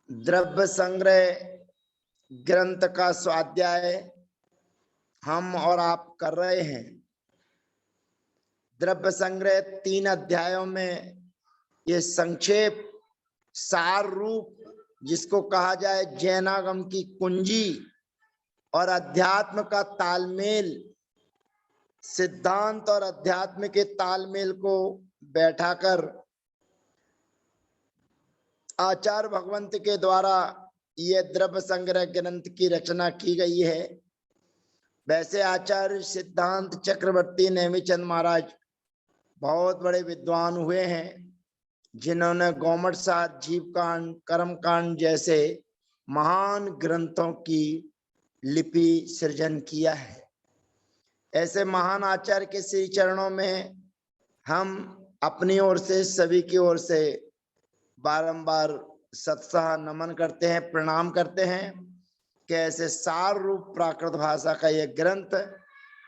द्रव्य संग्रह ग्रंथ का स्वाध्याय हम और आप कर रहे हैं। द्रव्य संग्रह 3 अध्यायों में ये संक्षेप सार रूप, जिसको कहा जाए जैनागम की कुंजी और अध्यात्म का तालमेल, सिद्धांत और अध्यात्म के तालमेल को बैठाकर आचार्य भगवंत के द्वारा यह द्रव्य संग्रह ग्रंथ की रचना की गई है। वैसे आचार्य सिद्धांत चक्रवर्ती नेमिचंद महाराज बहुत बड़े विद्वान हुए हैं, जिन्होंने गौमट सार, जीव कांड, कर्म कांड जैसे महान ग्रंथों की लिपि सृजन किया है। ऐसे महान आचार्य के श्री चरणों में हम अपनी ओर से, सभी की ओर से बारंबार सत्साह नमन करते हैं, प्रणाम करते हैं कि ऐसे सार रूप प्राकृत भाषा का यह ग्रंथ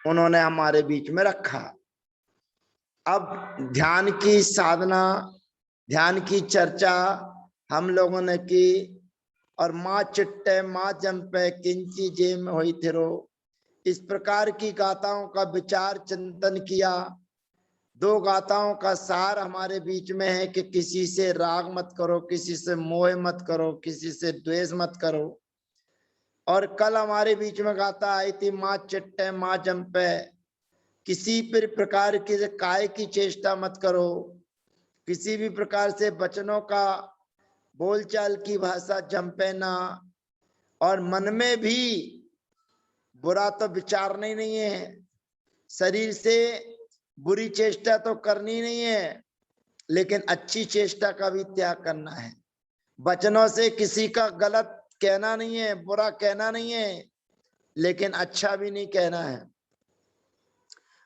उन्होंने हमारे बीच में रखा। अब ध्यान की साधना, ध्यान की चर्चा हम लोगों ने की, और माँ चिट्टे माँ जंपे किंची जेम हुई थिरो, इस प्रकार की गाथाओं का विचार चिंतन किया। 2 गाथाओं का सार हमारे बीच में है कि किसी से राग मत करो, किसी से मोह मत करो, किसी से द्वेष मत करो। और कल हमारे बीच में गाथा आई थी माँ चिट्टे माँ जंपे, किसी भी प्रकार की काय की चेष्टा मत करो, किसी भी प्रकार से वचनों का, बोलचाल की भाषा जंपे ना, और मन में भी बुरा तो विचारना ही नहीं है, शरीर से बुरी चेष्टा तो करनी नहीं है, लेकिन अच्छी चेष्टा का भी त्याग करना है। वचनों से किसी का गलत कहना नहीं है, बुरा कहना नहीं है, लेकिन अच्छा भी नहीं कहना है।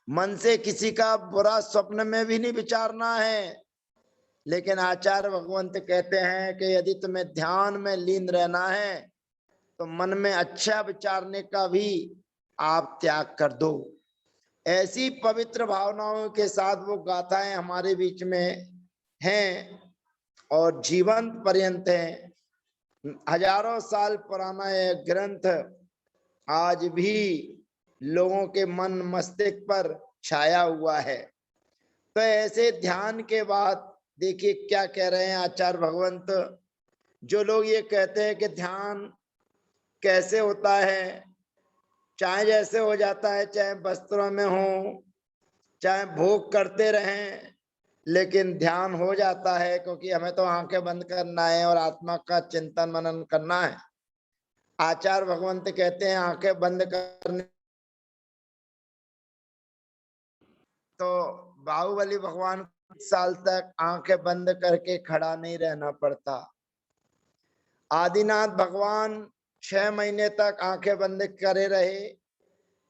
मन से किसी का बुरा स्वप्न में भी नहीं विचारना है, लेकिन आचार्य भगवंत कहते हैं कि यदि तुम्हें ध्यान में लीन रहना है तो मन में अच्छा विचारने का भी आप त्याग कर दो। ऐसी पवित्र भावनाओं के साथ वो गाथाएं हमारे बीच में हैं और जीवन पर्यंत हैं। हजारों साल पुराना यह ग्रंथ आज भी लोगों के मन मस्तिष्क पर छाया हुआ है। तो ऐसे ध्यान के बाद देखिए क्या कह रहे हैं आचार्य भगवंत। जो लोग ये कहते हैं कि ध्यान कैसे होता है, चाहे जैसे हो जाता है, चाहे वस्त्रों में हो, चाहे भोग करते रहें, लेकिन ध्यान हो जाता है, क्योंकि हमें तो आंखें बंद करना है और आत्मा का चिंतन मनन करना है। आचार्य भगवंत कहते हैं आंखें बंद करने, तो बाहुबली भगवान 1 साल तक आंखें बंद करके खड़ा नहीं रहना पड़ता। आदिनाथ भगवान 6 महीने तक आंखें बंद करे रहे,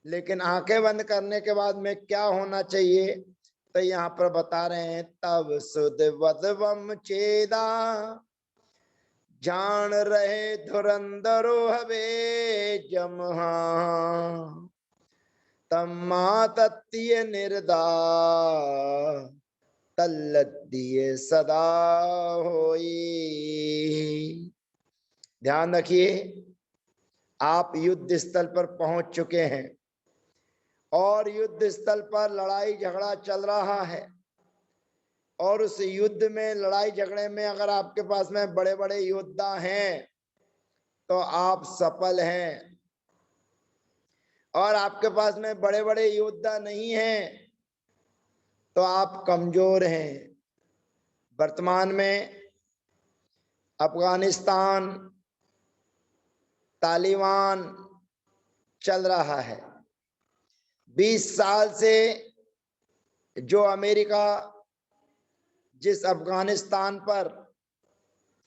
लेकिन आंखें बंद करने के बाद में क्या होना चाहिए, तो यहाँ पर बता रहे हैं तब सुध वदवम चेदा, जान रहे धुरंधरो हवे जमहा, तम्मा तत्तीय निर्दा तल्लतीय सदा होई। ध्यान रखिए, आप युद्ध स्थल पर पहुंच चुके हैं और युद्ध स्थल पर लड़ाई झगड़ा चल रहा है, और उस युद्ध में, लड़ाई झगड़े में अगर आपके पास में बड़े बड़े योद्धा हैं तो आप सफल हैं, और आपके पास में बड़े बड़े योद्धा नहीं हैं तो आप कमजोर हैं। वर्तमान में अफगानिस्तान, तालिबान चल रहा है। 20 साल से जो अमेरिका जिस अफगानिस्तान पर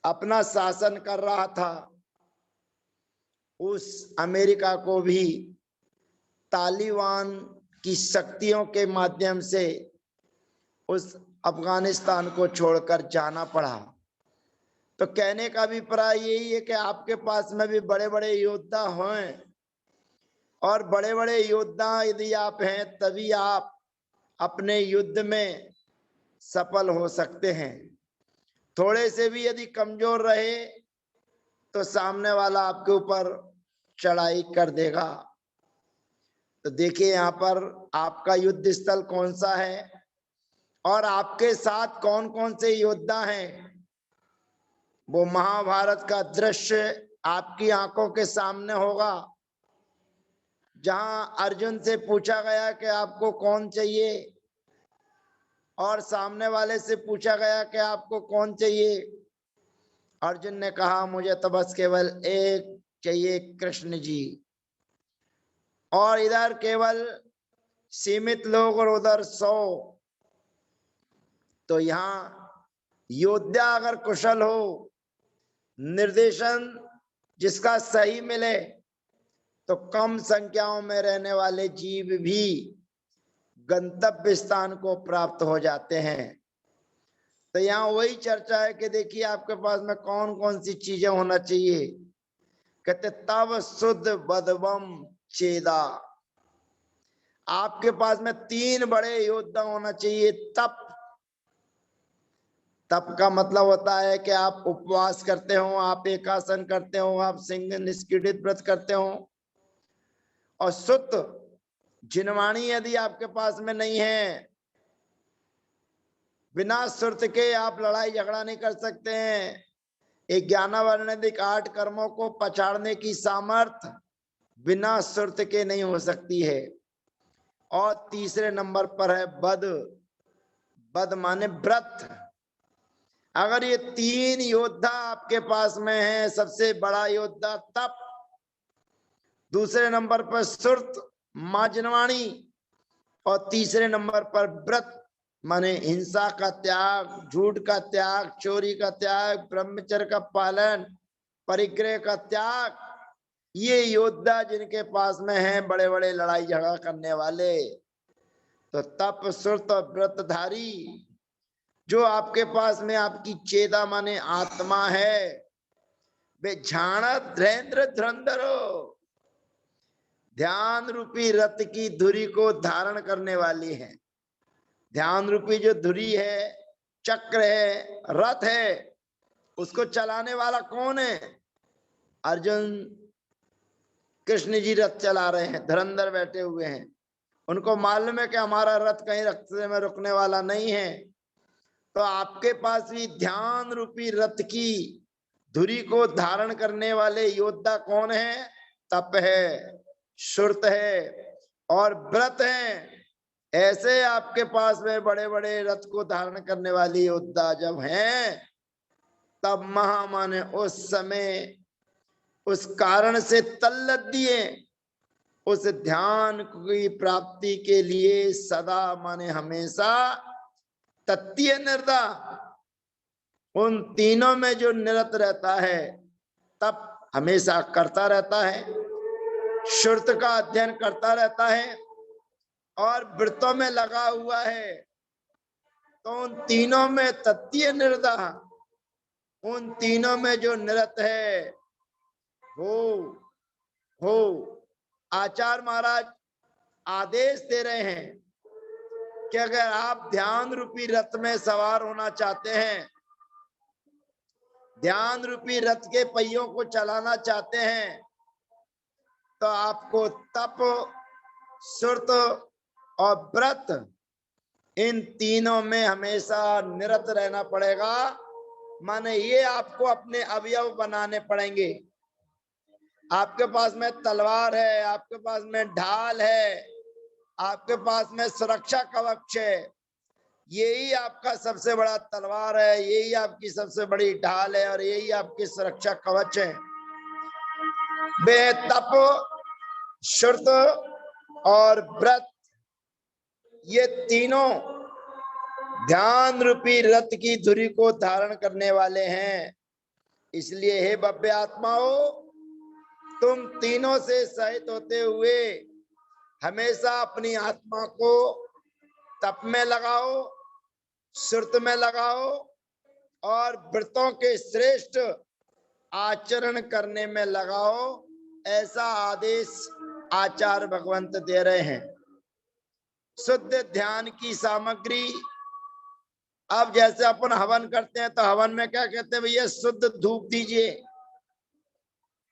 अपना शासन कर रहा था, उस अमेरिका को भी तालिबान की शक्तियों के माध्यम से उस अफगानिस्तान को छोड़कर जाना पड़ा। तो कहने का अभिप्राय यही है कि आपके पास में भी बड़े बड़े योद्धा हों, और बड़े बड़े योद्धा यदि आप हैं तभी आप अपने युद्ध में सफल हो सकते हैं। थोड़े से भी यदि कमजोर रहे तो सामने वाला आपके ऊपर चढ़ाई कर देगा। तो देखिए यहाँ पर आपका युद्ध स्थल कौन सा है और आपके साथ कौन कौन से योद्धा हैं, वो महाभारत का दृश्य आपकी आंखों के सामने होगा। जहां अर्जुन से पूछा गया कि आपको कौन चाहिए और सामने वाले से पूछा गया कि आपको कौन चाहिए, अर्जुन ने कहा मुझे तो बस केवल एक चाहिए, कृष्ण जी। और इधर केवल सीमित लोग और उधर 100। तो यहाँ योद्धा अगर कुशल हो, निर्देशन जिसका सही मिले, तो कम संख्याओं में रहने वाले जीव भी गंतव्य स्थान को प्राप्त हो जाते हैं। तो यहाँ वही चर्चा है कि देखिए आपके पास में कौन कौन सी चीजें होना चाहिए। कहते तब शुद्ध बदवम चेदा, आपके पास में 3 बड़े योद्धा होना चाहिए। तप, तप का मतलब होता है कि आप उपवास करते हो, आप एकासन करते हो, आप सिंह निष्क्रिय व्रत करते हो। और शुद्ध जिनवाणी यदि आपके पास में नहीं है, बिना सुरत के आप लड़ाई झगड़ा नहीं कर सकते हैं। एक ज्ञानावर्णिक 8 कर्मों को पछाड़ने की सामर्थ बिना सुरत के नहीं हो सकती है। और तीसरे नंबर पर है बद, बद माने व्रत। अगर ये 3 योद्धा आपके पास में है, सबसे बड़ा योद्धा तप, दूसरे नंबर पर सुरत मां जिनवाणी, और तीसरे नंबर पर व्रत माने हिंसा का त्याग, झूठ का त्याग, चोरी का त्याग, ब्रह्मचर्य का पालन, परिग्रह का त्याग, ये योद्धा जिनके पास में हैं बड़े बड़े लड़ाई झगड़ा करने वाले। तो तप सुरत और व्रतधारी जो आपके पास में आपकी चेता माने आत्मा है, वे झाणा धैर्य धुरंधरो, ध्यान रूपी रथ की धुरी को धारण करने वाली है। ध्यान रूपी जो धुरी है, चक्र है, रथ है, उसको चलाने वाला कौन है? अर्जुन, कृष्ण जी रथ चला रहे हैं, धुरंधर बैठे हुए हैं। उनको मालूम है कि हमारा रथ कहीं रास्ते में रुकने वाला नहीं है। तो आपके पास भी ध्यान रूपी रथ की धुरी को धारण करने वाले योद्धा कौन है? तप है, सुरत है और व्रत है। ऐसे आपके पास में बड़े बड़े रथ को धारण करने वाली योद्धा जब हैं, तब महामाने उस समय उस कारण से तल्लत दिए, उस ध्यान की प्राप्ति के लिए सदा माने हमेशा तत्तीय निर्दा, उन तीनों में जो निरत रहता है, तप हमेशा करता रहता है, श्रुत का अध्ययन करता रहता है और व्रतों में लगा हुआ है। तो उन तीनों में तत्तीय निर्दा, उन तीनों में जो निरत है, हो आचार्य महाराज आदेश दे रहे हैं कि अगर आप ध्यान रूपी रथ में सवार होना चाहते हैं, ध्यान रूपी रथ के पहियों को चलाना चाहते हैं, तो आपको तप, सुरत और व्रत, इन तीनों में हमेशा निरत रहना पड़ेगा। माने ये आपको अपने अवयव बनाने पड़ेंगे। आपके पास में तलवार है, आपके पास में ढाल है, आपके पास में सुरक्षा कवच है, यही आपका सबसे बड़ा तलवार है, यही आपकी सबसे बड़ी ढाल है और यही आपकी सुरक्षा कवच है। वे तप, श्रुत और व्रत, ये तीनों ध्यान रूपी रथ की धुरी को धारण करने वाले हैं। इसलिए हे भव्य आत्माओं, तुम तीनों से सहित होते हुए हमेशा अपनी आत्मा को तप में लगाओ, सुरत में लगाओ और व्रतों के श्रेष्ठ आचरण करने में लगाओ। ऐसा आदेश आचार्य भगवंत दे रहे हैं। शुद्ध ध्यान की सामग्री। अब जैसे अपन हवन करते हैं तो हवन में क्या कहते हैं भैया, शुद्ध धूप दीजिए।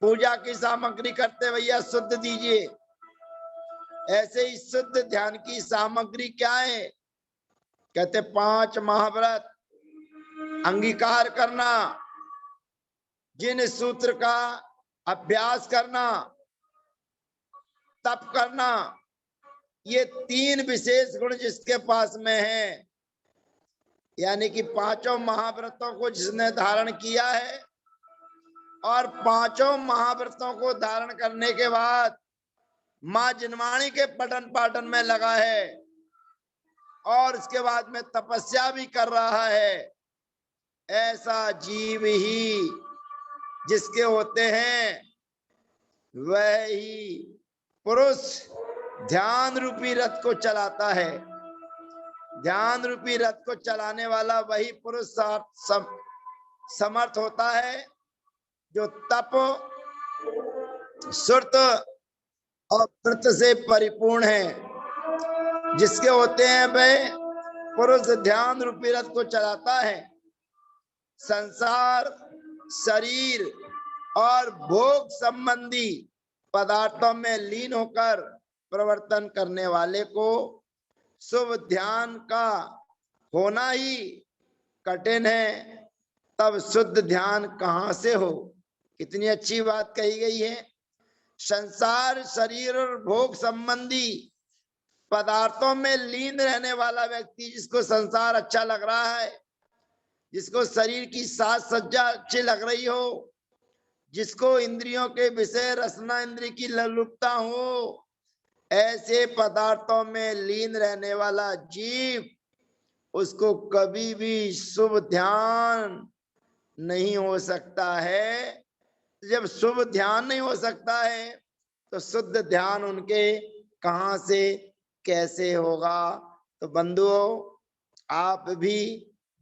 पूजा की सामग्री करते हैं भैया, शुद्ध दीजिए। ऐसे ही शुद्ध ध्यान की सामग्री क्या है, कहते 5 महाव्रत अंगीकार करना, जिन सूत्र का अभ्यास करना, तप करना, ये 3 विशेष गुण जिसके पास में है, यानी कि 5 महाव्रतों को जिसने धारण किया है और 5 महाव्रतों को धारण करने के बाद मां जिनवाणी के पठन पाठन में लगा है और उसके बाद में तपस्या भी कर रहा है, ऐसा जीव ही जिसके होते हैं वह ही पुरुष ध्यान रूपी रथ को चलाता है। ध्यान रूपी रथ को चलाने वाला वही पुरुष समर्थ होता है जो तप, सुरत और व्रत से परिपूर्ण है। जिसके होते हैं वह पुरुष ध्यान रूपी रथ को चलाता है। संसार, शरीर और भोग संबंधी पदार्थों में लीन होकर प्रवर्तन करने वाले को शुभ ध्यान का होना ही कठिन है, तब शुद्ध ध्यान कहां से हो। कितनी अच्छी बात कही गई है। संसार, शरीर और भोग संबंधी पदार्थों में लीन रहने वाला व्यक्ति, जिसको संसार अच्छा लग रहा है, जिसको शरीर की साज सज्जा अच्छी लग रही हो, जिसको इंद्रियों के विषय रसना इंद्रिय की ललुपता हो, ऐसे पदार्थों में लीन रहने वाला जीव, उसको कभी भी शुभ ध्यान नहीं हो सकता है। जब शुभ ध्यान नहीं हो सकता है तो शुद्ध ध्यान उनके कहां से कैसे होगा। तो बंधुओं, आप भी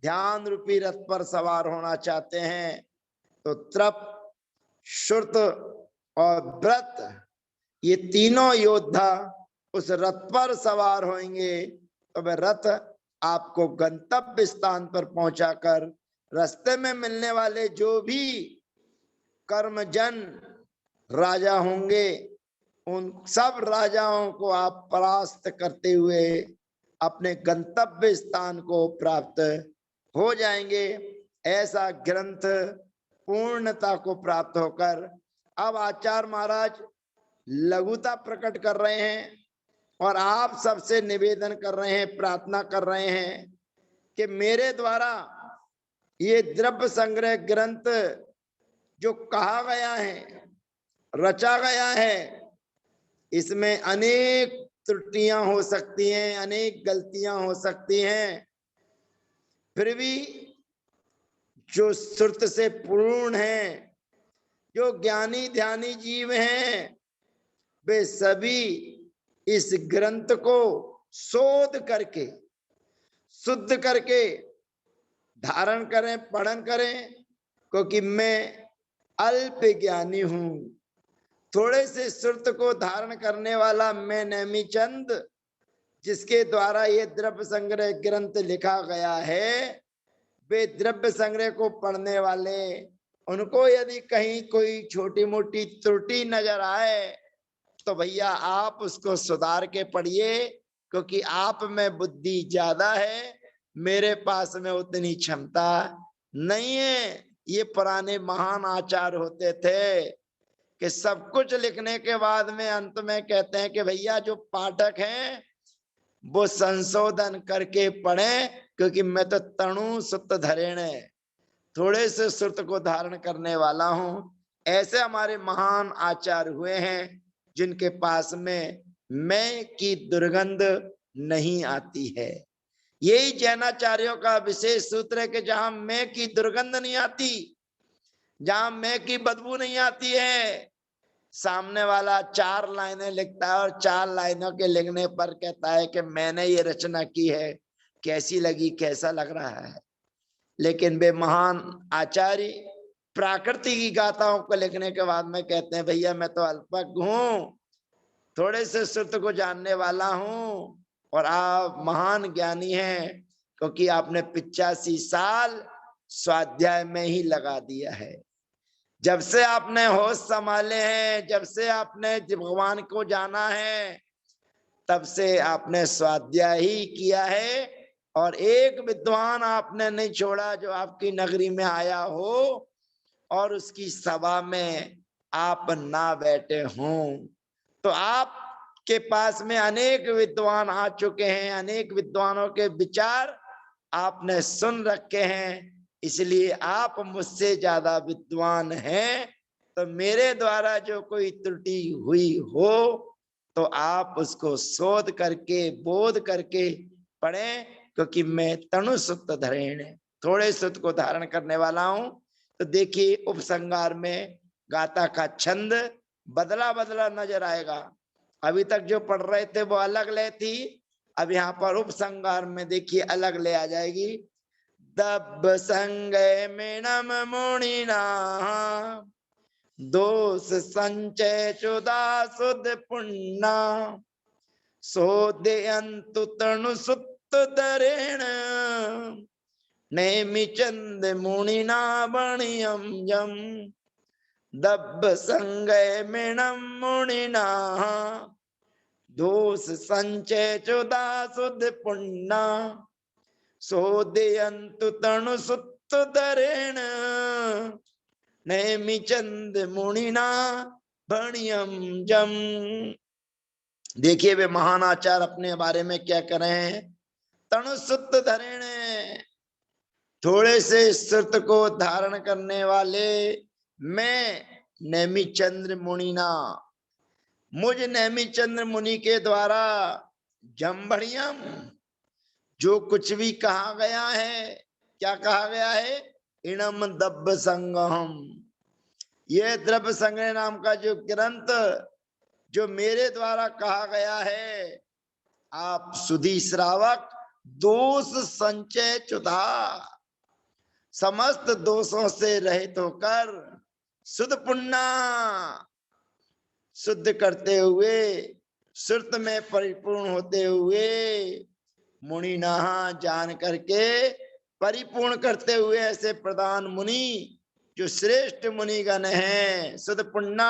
ध्यान रूपी रथ पर सवार होना चाहते हैं तो तप, श्रुत और व्रत, ये तीनों योद्धा उस रथ पर सवार होंगे तो वह रथ आपको गंतव्य स्थान पर पहुंचाकर रास्ते में मिलने वाले जो भी कर्मजन राजा होंगे, उन सब राजाओं को आप परास्त करते हुए अपने गंतव्य स्थान को प्राप्त हो जाएंगे। ऐसा ग्रंथ पूर्णता को प्राप्त होकर अब आचार्य महाराज लघुता प्रकट कर रहे हैं और आप सबसे निवेदन कर रहे हैं, प्रार्थना कर रहे हैं कि मेरे द्वारा ये द्रव्य संग्रह ग्रंथ जो कहा गया है, रचा गया है, इसमें अनेक त्रुटियां हो सकती हैं, अनेक गलतियां हो सकती हैं, फिर भी जो श्रुत से पूर्ण है, जो ज्ञानी ध्यानी जीव हैं, वे सभी इस ग्रंथ को शोध करके, शुद्ध करके धारण करें, पठन करें। क्योंकि मैं अल्प ज्ञानी हूं, थोड़े से श्रुत को धारण करने वाला मैं नेमिचंद, जिसके द्वारा ये द्रव्य संग्रह ग्रंथ लिखा गया है, वे द्रव्य संग्रह को पढ़ने वाले, उनको यदि कहीं कोई छोटी मोटी त्रुटि नजर आए तो भैया आप उसको सुधार के पढ़िए, क्योंकि आप में बुद्धि ज्यादा है, मेरे पास में उतनी क्षमता नहीं है। ये पुराने महान आचार्य होते थे कि सब कुछ लिखने के बाद में अंत में कहते हैं कि भैया जो पाठक हैं वो संशोधन करके पढ़ें, क्योंकि मैं तो तणु सुत धरेण, थोड़े से सुत को धारण करने वाला हूं। ऐसे हमारे महान आचार्य हुए हैं जिनके पास में मैं की दुर्गंध नहीं आती है। यही जैनाचार्यों का विशेष सूत्र है कि जहां मैं की दुर्गंध नहीं आती, जहां मैं की बदबू नहीं आती है, सामने वाला 4 लाइनें लिखता है और 4 लाइनों के लिखने पर कहता है कि मैंने ये रचना की है, कैसी लगी, कैसा लग रहा है। लेकिन वे महान आचार्य प्राकृतिक की गाथाओं को लिखने के बाद में कहते हैं भैया मैं तो अल्पज्ञ हूं, थोड़े से श्रुत को जानने वाला हूं, और आप महान ज्ञानी हैं, क्योंकि आपने 85 साल स्वाध्याय में ही लगा दिया है। जब से आपने होश संभाले हैं, जब से आपने भगवान को जाना है, तब से आपने स्वाध्याय ही किया है। और एक विद्वान आपने नहीं छोड़ा जो आपकी नगरी में आया हो और उसकी सभा में आप ना बैठे हों। तो आपके पास में अनेक विद्वान आ चुके हैं, अनेक विद्वानों के विचार आपने सुन रखे हैं, इसलिए आप मुझसे ज्यादा विद्वान हैं। तो मेरे द्वारा जो कोई त्रुटि हुई हो तो आप उसको शोध करके बोध करके पढ़ें, क्योंकि मैं तनु सुत धरेण, थोड़े सुत को धारण करने वाला हूं। तो देखिए उपसंहार में गाथा का छंद बदला बदला नजर आएगा। अभी तक जो पढ़ रहे थे वो अलग लय थी, अब यहाँ पर उपसंहार में देखिए अलग ले आ जाएगी। दब संगय मिणम मुनिना दोष संचय चुदा सुद पुण्ना सोदयंतु तनु सुत दरेण नेमि चंद मुनिना बणियम यम। दब संगय मिणम मुनिना दोष संचय चुदा सुद पुण्ना सोदयंतु तनु सुत दरेण नेमि चंद मुनिना बणियम जम। देखिए वे महान आचार्य अपने बारे में क्या कर रहे हैं। तनु सुत धरेण, थोड़े से श्रुत को धारण करने वाले मैं नेमि चंद्र मुनिना, मुझ नेमि चंद्र मुनि के द्वारा जम्भणियम, जो कुछ भी कहा गया है, क्या कहा गया है, इणम दब्ब संगम, यह द्रव्य संग्रह नाम का जो ग्रंथ जो मेरे द्वारा कहा गया है, आप सुधी श्रावक दोष संचय चुधा, समस्त दोषों से रहित होकर शुद्ध पुण्य शुद्ध करते हुए श्रुत में परिपूर्ण होते हुए मुनिना जान करके परिपूर्ण करते हुए ऐसे प्रधान मुनि जो श्रेष्ठ मुनिगण हैं, शुद्ध पुण्य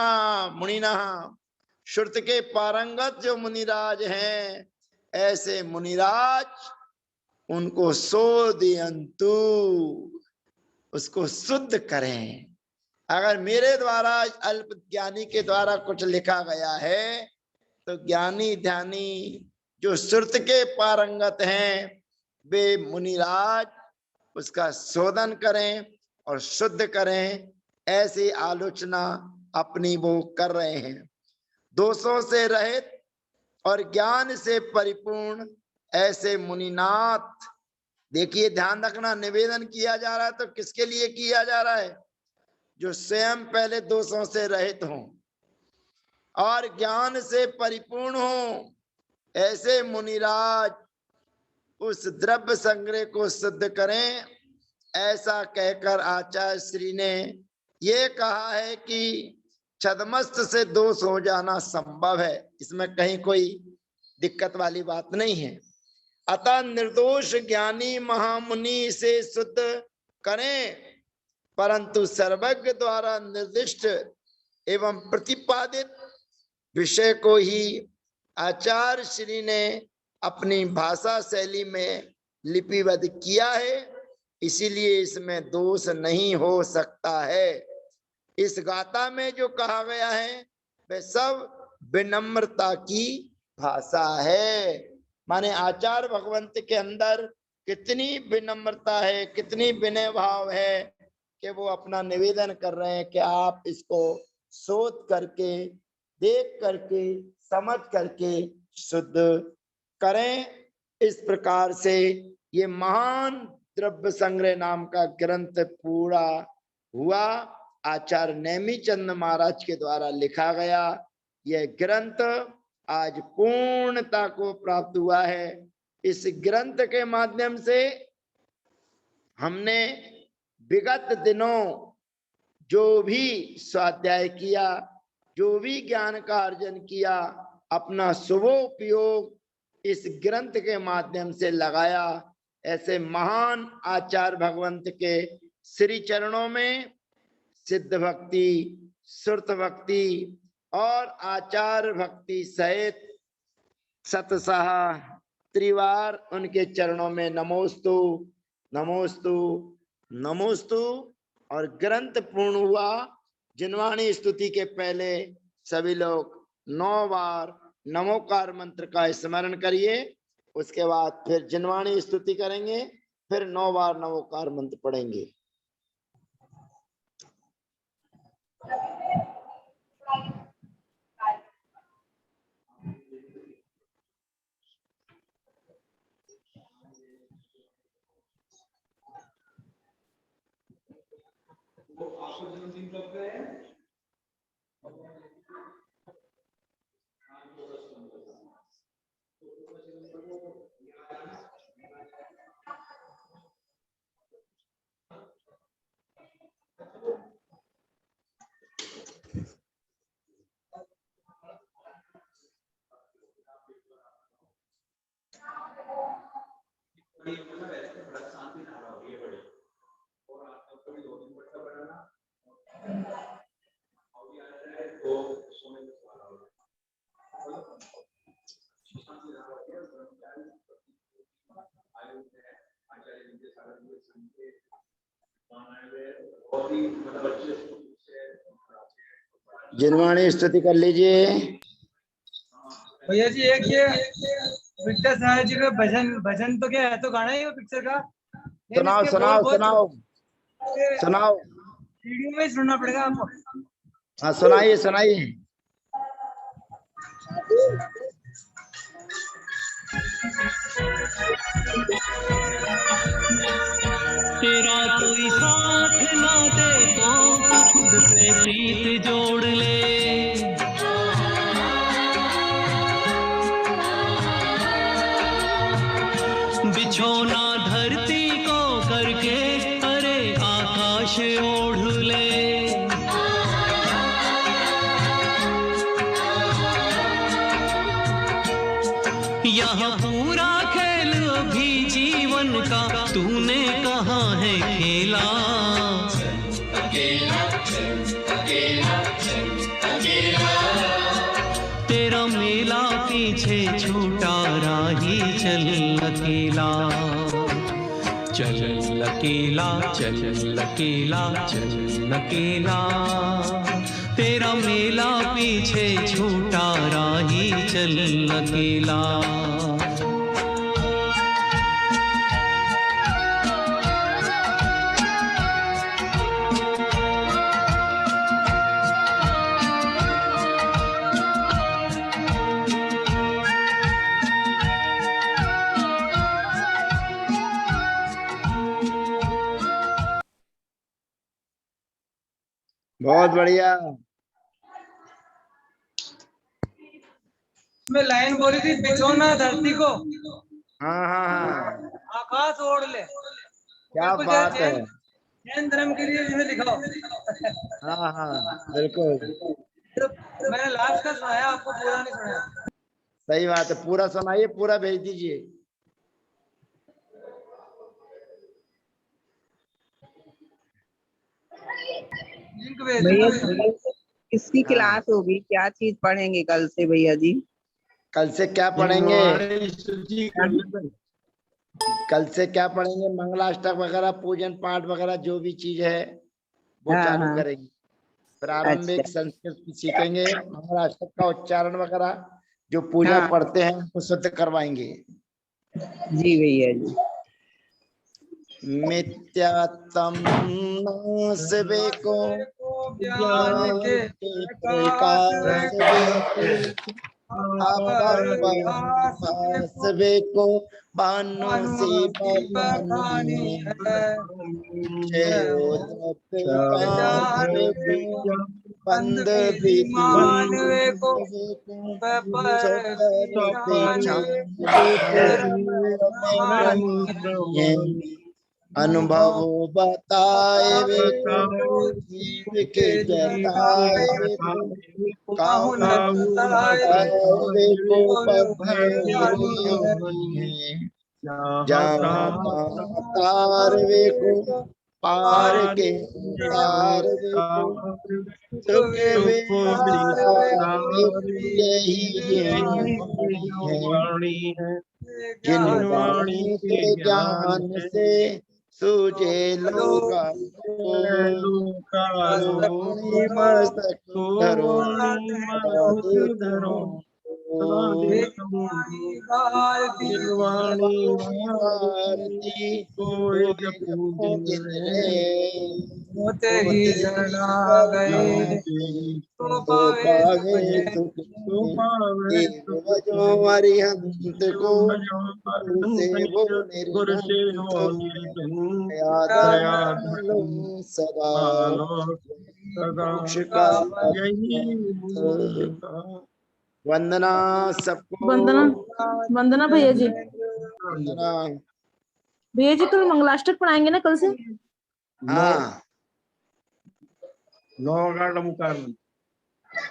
मुनिना, श्रुत के पारंगत जो मुनिराज हैं, ऐसे मुनिराज उनको सोदयंतु, उसको शुद्ध करें। अगर मेरे द्वारा अल्प ज्ञानी के द्वारा कुछ लिखा गया है तो ज्ञानी ध्यानी जो श्रुत के पारंगत हैं वे मुनिराज उसका शोधन करें और शुद्ध करें, ऐसी आलोचना अपनी वो कर रहे हैं। दोषों से रहित और ज्ञान से परिपूर्ण ऐसे मुनिनाथ, देखिए ध्यान रखना, निवेदन किया जा रहा है तो किसके लिए किया जा रहा है, जो स्वयं पहले दोषों से रहित हों और ज्ञान से परिपूर्ण हो, ऐसे मुनिराज उस द्रव्य संग्रह को सिद्ध करें। ऐसा कहकर आचार्य श्री ने ये कहा है कि छदमस्त से दोष हो जाना संभव है, इसमें कहीं कोई दिक्कत वाली बात नहीं है। अतः निर्दोष ज्ञानी महामुनि से शुद्ध करें, परंतु सर्वज्ञ द्वारा निर्दिष्ट एवं प्रतिपादित विषय को ही आचार्य श्री ने अपनी भाषा शैली में लिपिबद्ध किया है, इसीलिए इसमें दोष नहीं हो सकता है। इस गाथा में जो कहा गया है वह सब विनम्रता की भाषा है, माने आचार्य भगवंत के अंदर कितनी विनम्रता है, कितनी विनय भाव है कि वो अपना निवेदन कर रहे हैं कि आप इसको शोध करके, देख करके, समझ करके शुद्ध करें। इस प्रकार से ये महान द्रव्य संग्रह नाम का ग्रंथ पूरा हुआ, आचार्य नेमिचंद महाराज के द्वारा लिखा गया। यह ग्रंथ आज पूर्णता को प्राप्त हुआ है। इस ग्रंथ के माध्यम से हमने विगत दिनों जो भी स्वाध्याय किया, जो भी ज्ञान का अर्जन किया, अपना शुभोपयोग इस ग्रंथ के माध्यम से लगाया। ऐसे महान आचार्य भगवंत के श्री चरणों में सिद्ध भक्ति, श्रुत भक्ति और आचार भक्ति सहित सतसह त्रिवार उनके चरणों में नमोस्तु नमोस्तु नमोस्तु। और ग्रंथ पूर्ण हुआ। जिनवाणी स्तुति के पहले सभी लोग 9 बार नमोकार मंत्र का स्मरण करिए। उसके बाद फिर जिनवाणी स्तुति करेंगे, फिर 9 बार नमोकार मंत्र पढ़ेंगे। जिनवाणी स्तुति कर लीजिए भैया जी। एक ये विक्टर साहब जी का भजन तो क्या है, तो गाना ही वो पिक्चर का। सुनाओ सुनाओ सुनाओ सुनाओ। वीडियो में सुनना पड़ेगा आपको। हाँ सुनाइए सुनाइए। तेरा कोई साथ ना दे तो खुद से प्रीत जोड़ ले। बिछोना धरती को करके अरे आकाश ओढ़ ले। यहाँ पूरा खेल अभी जीवन का तूने कहाँ है खेला। तेरा मेला पीछे छूटा राही चल अकेला। चल अकेला चल अकेला चल अकेला। तेरा मेला पीछे छूटा राही चल अकेला। बहुत बढ़िया। मैं लाइन बोली थी, बिछोना धरती को हाँ हाँ हाँ, आकाश ओढ़ ले। क्या बात है। जैन धर्म के लिए जिन्हें लिखा हो। हाँ हाँ बिल्कुल तो मैंने लास्ट का सुनाया, आपको पूरा नहीं सुनाया। सही बात है। पूरा सुनाइए, पूरा भेज दीजिए। लिंक भेज भैया दूंगा। किसकी हाँ। क्लास होगी, क्या चीज पढ़ेंगे कल से भैया जी? कल से क्या पढ़ेंगे? कल से क्या पढ़ेंगे? मंगलाष्टक वगैरह, पूजन पाठ वगैरह जो भी चीज है वो हाँ, चालू हाँ। करेंगे। प्रारंभिक संस्कृत की सीखेंगे, मंगलाष्टक का उच्चारण वगैरह जो पूजा हाँ। पढ़ते हैं वो शुद्ध करवाएंगे। जी भैया जी। मिथ्यात्म शिवे को ज्ञान के प्रकाश शिवे को बानो से बखानी बंद मानवे को अनुभव बताए वे को जीव के जताए वे को काहू न बताए वे को पर भय है जहाँ तहाँ तार वे को पार के तार वे को सुख वे यही है जिन वाणी से ज्ञान से सूझे लोका मस्तक धरो भारती कोई दिन रे तेरी शरणा गए तो पावे सुख देव भजो हरिहंत को गुरु से वो निर्धन सदा मोक्ष का वंदना सबको। वंदना वंदना भैया जी। वंदना। भैया जी कल मंगलाष्टक पढ़ाएंगे ना कल से? हाँ, 9 बार नमोकार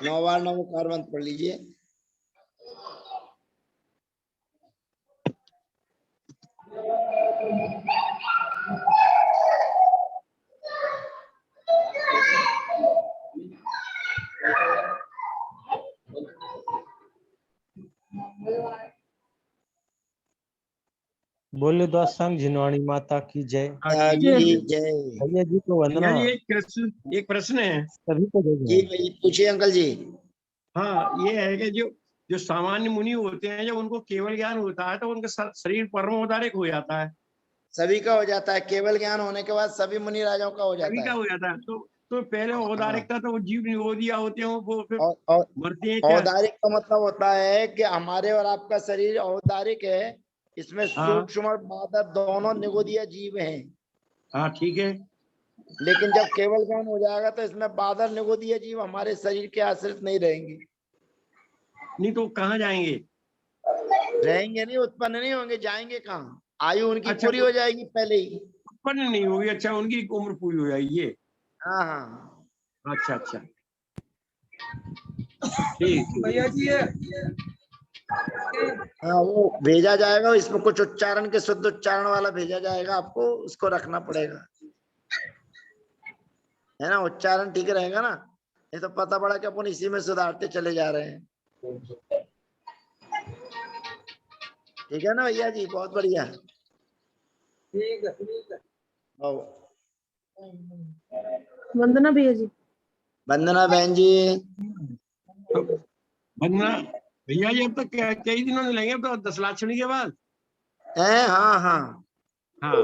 9 बार नमोकार मंत्र पढ़ लीजिए। बोले द्वासंग जिनवाणी माता की जय। की जय। भैया जी को वंदना। एक प्रश्न है सभी को जी जय। भाई पूछिए अंकल जी। हाँ, ये है कि जो सामान्य मुनि होते हैं, जब उनको केवल ज्ञान होता है तो उनका शरीर परमोदारिक हो जाता है। सभी का हो जाता है, केवल ज्ञान होने के बाद सभी मुनि राजाओं का हो सभी जाता का है। हो जाता है। तो पहले औदारिकता तो वो जीव निरोधिया होते हैं, वो फिर और मरते हैं क्या? औदारिक का मतलब होता है कि हमारे और आपका शरीर औदारिक है, इसमें हाँ। सूक्ष्म और बादर दोनों निगोदिया जीव हैं। हाँ ठीक है। लेकिन जब केवल ज्ञान हो जाएगा तो इसमें बादर निगोदिया जीव हमारे शरीर के आश्रित नहीं रहेंगे। नहीं तो कहाँ जाएंगे? रहेंगे नहीं, उत्पन्न नहीं होंगे, जाएंगे कहाँ? आयु उनकी अच्छा, पूरी हो जाएगी पहले ही। उत्पन्न नहीं होगी। अच्छा, उनकी उम्र पूरी हो जाएगी। ये हाँ हाँ अच्छा अच्छा, ठीक। भैया जी ये हाँ, वो भेजा जाएगा, इसमें कुछ उच्चारण के शुद्ध उच्चारण वाला भेजा जाएगा आपको, उसको रखना पड़ेगा, है ना? उच्चारण ठीक रहेगा ना, ये तो पता पड़ा कि अपन इसी में सुधारते चले जा रहे हैं। ठीक है ना भैया जी? बहुत बढ़िया। ठीक है। वंदना भैया जी। वंदना बहन जी। तो वंदना भैया जी, अब तक कई दिनों में लेंगे, अब तो 10 लाक्षणी के बाद। हैं? हाँ हाँ, हाँ,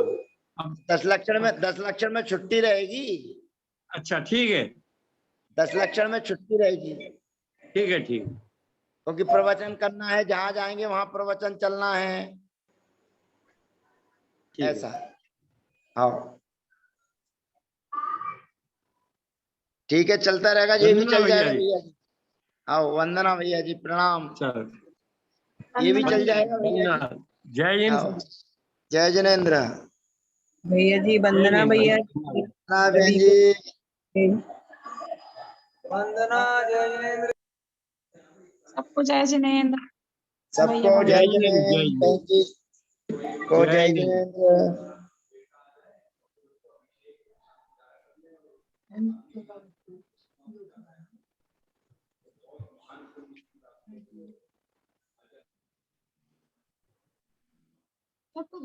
अब 10 लक्षण में छुट्टी रहेगी। अच्छा ठीक है। 10 लक्षण में छुट्टी रहेगी, ठीक है ठीक। क्योंकि प्रवचन करना है, जहां जाएंगे वहां प्रवचन चलना है, ऐसा। हाँ ठीक है, चलता रहेगा, ये भी वंदना चल भैया जाएगा जी। भैया जी। आओ वंदना भैया जी, प्रणाम। चल, ये भी चल जाएगा भैया वंदना। जी। जय आओ, हिंद। जय जिनेन्द्र। भैया जी वंदना भैया जी। वंदना बहन जी। वंदना जय जिनेन्द्र। सबको जय जिनेन्द्र। सबको जय जय जिनेन्द्र हिंद, जय बहन हिंद, जी को जय जय हिंद। जिनेन्द्र। सबको